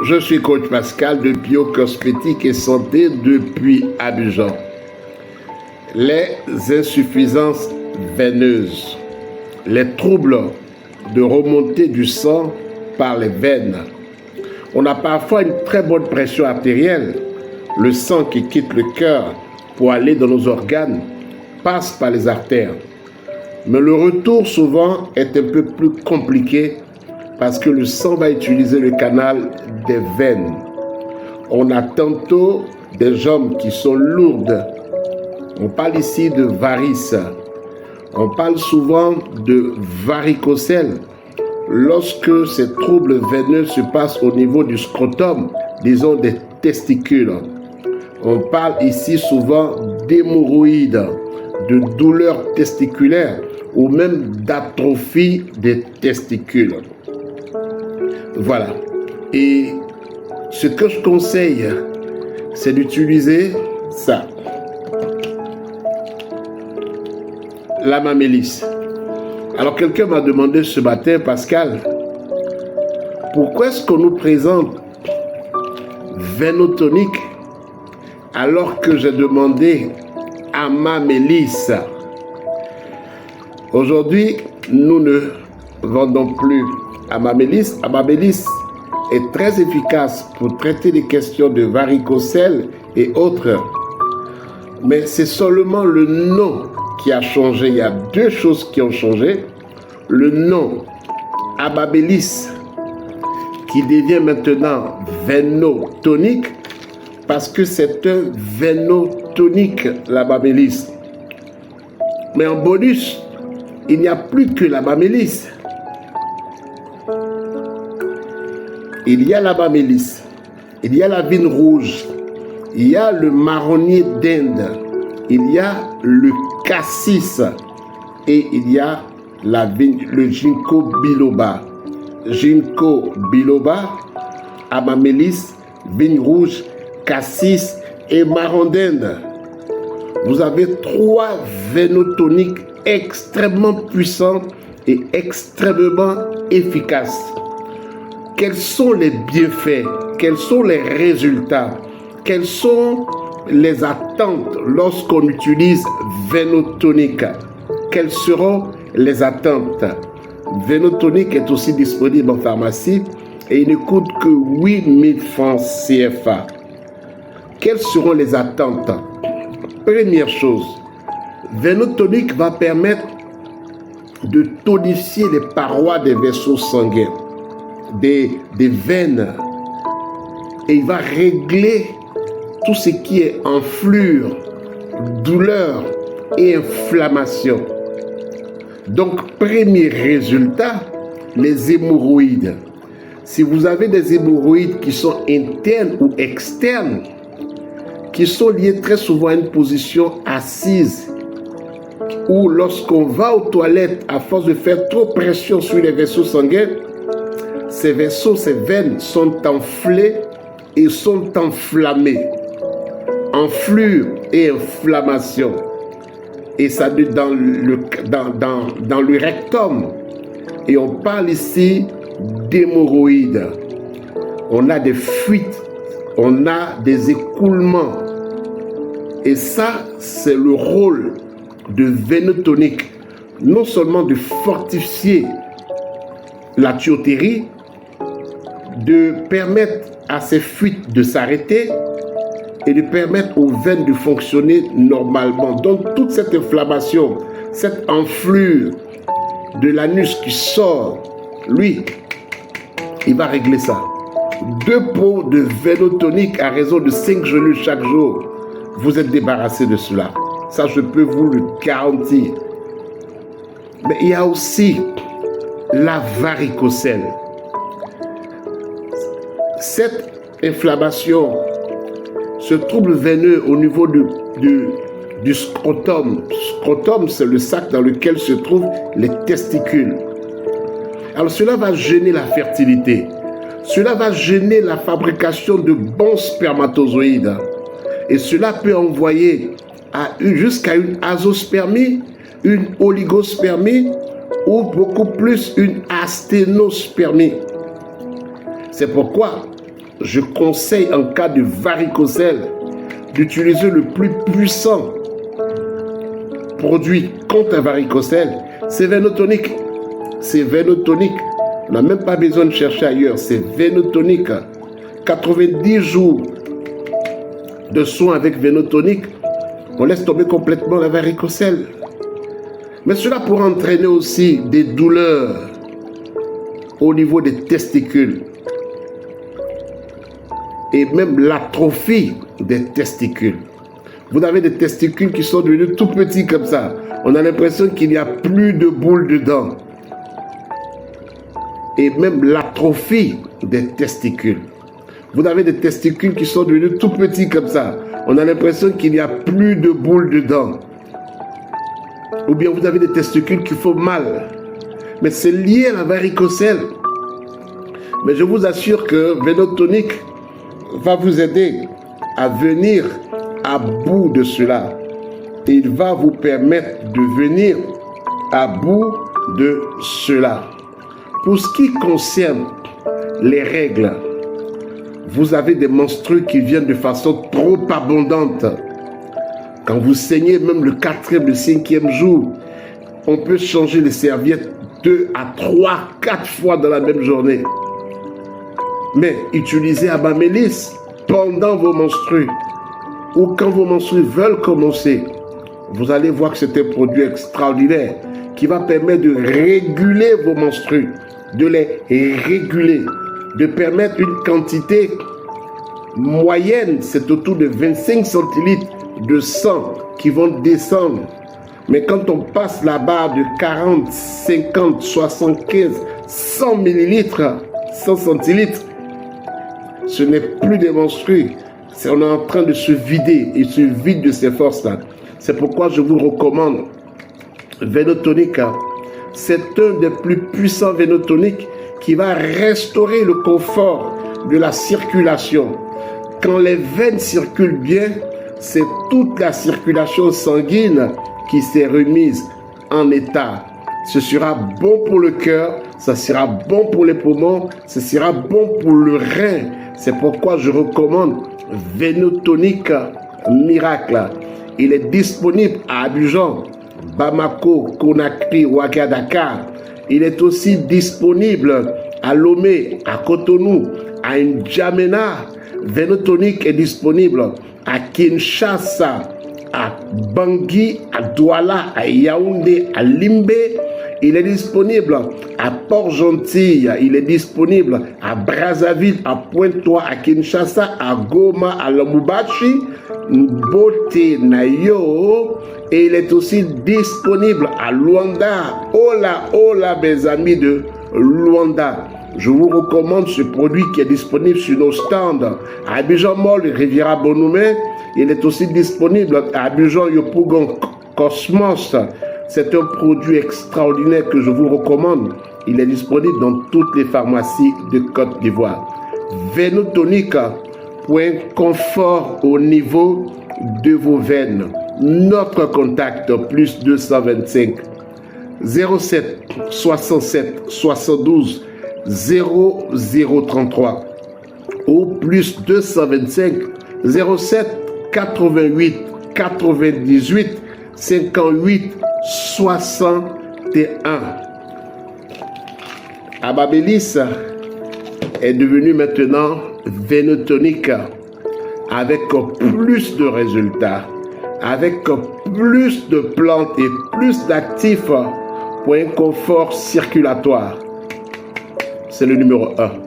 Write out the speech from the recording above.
Je suis coach Pascal de Biocosmétique et Santé depuis Abidjan. Les insuffisances veineuses, les troubles de remontée du sang par les veines. On a parfois une très bonne pression artérielle. Le sang qui quitte le cœur pour aller dans nos organes passe par les artères. Mais le retour souvent est un peu plus compliqué parce que le sang va utiliser le canal des veines. On a tantôt des jambes qui sont lourdes. On parle ici de varices. On parle souvent de varicocèle lorsque ces troubles veineux se passent au niveau du scrotum, disons des testicules. On parle ici souvent d'hémorroïdes, de douleurs testiculaires ou même d'atrophie des testicules. Voilà. Et ce que je conseille, c'est d'utiliser ça. La mamélis. Alors quelqu'un m'a demandé ce matin, Pascal, pourquoi est-ce qu'on nous présente Vénotonic alors que j'ai demandé Amamélis? Aujourd'hui, nous ne vendons plus Amamélis. Amamélis est très efficace pour traiter les questions de varicocèle et autres. Mais c'est seulement le nom qui a changé. Il y a deux choses qui ont changé. Le nom Amamélis qui devient maintenant Vénotonic parce que c'est un Vénotonic, l'Amamélis. Mais en bonus, il n'y a plus que l'Amamélis. Il y a l'Amamélis, il y a la vigne rouge, il y a le marronnier d'Inde, il y a le cassis et il y a la vigne, le ginkgo biloba. Ginkgo biloba, Amamélis, vigne rouge, cassis et marron d'Inde. Vous avez trois vénotoniques extrêmement puissants et extrêmement efficaces. Quels sont les bienfaits? Quels sont les résultats? Quelles sont les attentes lorsqu'on utilise Vénotonic? Quelles seront les attentes? Vénotonic est aussi disponible en pharmacie et il ne coûte que 8 000 francs CFA. Quelles seront les attentes? Première chose, Vénotonic va permettre de tonifier les parois des vaisseaux sanguins, des veines, et il va régler tout ce qui est enflure, douleur et inflammation. Donc, premier résultat, les hémorroïdes. Si vous avez des hémorroïdes qui sont internes ou externes, qui sont liées très souvent à une position assise, ou lorsqu'on va aux toilettes, à force de faire trop pression sur les vaisseaux sanguins, ces vaisseaux, ces veines sont enflées et sont enflammées. Enflure et inflammation. Et ça dans le rectum. Et on parle ici d'hémorroïdes. On a des fuites, on a des écoulements. Et ça, c'est le rôle de Vénotonic. Non seulement de fortifier la tuyauterie, de permettre à ces fuites de s'arrêter et de permettre aux veines de fonctionner normalement. Donc toute cette inflammation, cette enflure de l'anus qui sort, lui, il va régler ça. 2 pots de Vénotonic à raison de 5 genoux chaque jour, vous êtes débarrassé de cela. Ça, je peux vous le garantir. Mais il y a aussi la varicocèle. Cette inflammation, ce trouble veineux au niveau du scrotum. Scrotum, c'est le sac dans lequel se trouvent les testicules. Alors cela va gêner la fertilité. Cela va gêner la fabrication de bons spermatozoïdes. Et cela peut envoyer jusqu'à une azospermie, une oligospermie ou beaucoup plus une asténospermie. C'est pourquoi je conseille en cas de varicocèle d'utiliser le plus puissant produit contre un varicocèle, c'est Vénotonic. C'est Vénotonic. On n'a même pas besoin de chercher ailleurs. C'est Vénotonic. 90 jours de soins avec Vénotonic, on laisse tomber complètement la varicocèle. Mais cela pourrait entraîner aussi des douleurs au niveau des testicules et même l'atrophie des testicules. Vous avez des testicules qui sont devenus tout petits comme ça. On a l'impression qu'il n'y a plus de boules dedans. Et même l'atrophie des testicules. Vous avez des testicules qui sont devenus tout petits comme ça. On a l'impression qu'il n'y a plus de boules dedans. Ou bien vous avez des testicules qui font mal. Mais c'est lié à la varicocèle. Mais je vous assure que Vénotonic va vous aider à venir à bout de cela. Et il va vous permettre de venir à bout de cela. Pour ce qui concerne les règles, vous avez des menstrues qui viennent de façon trop abondante. Quand vous saignez même le 4e, le 5e jour, on peut changer les serviettes 2 à 3, 4 fois dans la même journée. Mais utilisez Abamélis pendant vos menstrues ou quand vos menstrues veulent commencer. Vous allez voir que c'est un produit extraordinaire qui va permettre de réguler vos menstrues, de les réguler, de permettre une quantité moyenne, c'est autour de 25 centilitres de sang qui vont descendre. Mais quand on passe la barre de 40, 50, 75, 100 millilitres, 100 centilitres, ce n'est plus des menstrues. On est en train de se vider. Il se vide de ces forces-là. C'est pourquoi je vous recommande Vénotonic. C'est un des plus puissants Vénotoniques qui va restaurer le confort de la circulation. Quand les veines circulent bien, c'est toute la circulation sanguine qui s'est remise en état. Ce sera bon pour le cœur, ça sera bon pour les poumons, ce sera bon pour le rein. C'est pourquoi je recommande Vénotonic Miracle. Il est disponible à Abidjan, Bamako, Conakry, Ouagadougou. Il est aussi disponible à Lomé, à Cotonou, à N'Djamena. Vénotonic est disponible à Kinshasa, à Bangui, à Douala, à Yaoundé, à Limbé. Il est disponible à Port-Gentil, il est disponible à Brazzaville, à Pointe-Noire, à Kinshasa, à Goma, à Lubumbashi, Mbote Nayo, et il est aussi disponible à Luanda. Hola, hola mes amis de Luanda. Je vous recommande ce produit qui est disponible sur nos stands à Abidjan Mall, Riviera Bonoumé. Il est aussi disponible à Abidjan Yopougon Cosmos. C'est un produit extraordinaire que je vous recommande. Il est disponible dans toutes les pharmacies de Côte d'Ivoire. Vénotonic, point confort au niveau de vos veines. Notre contact, plus 225 07 67 72 0033 ou plus 225 07 88 98 58 61. Abamélis est devenu maintenant Vénotonic avec plus de résultats, avec plus de plantes et plus d'actifs pour un confort circulatoire. C'est le numéro 1.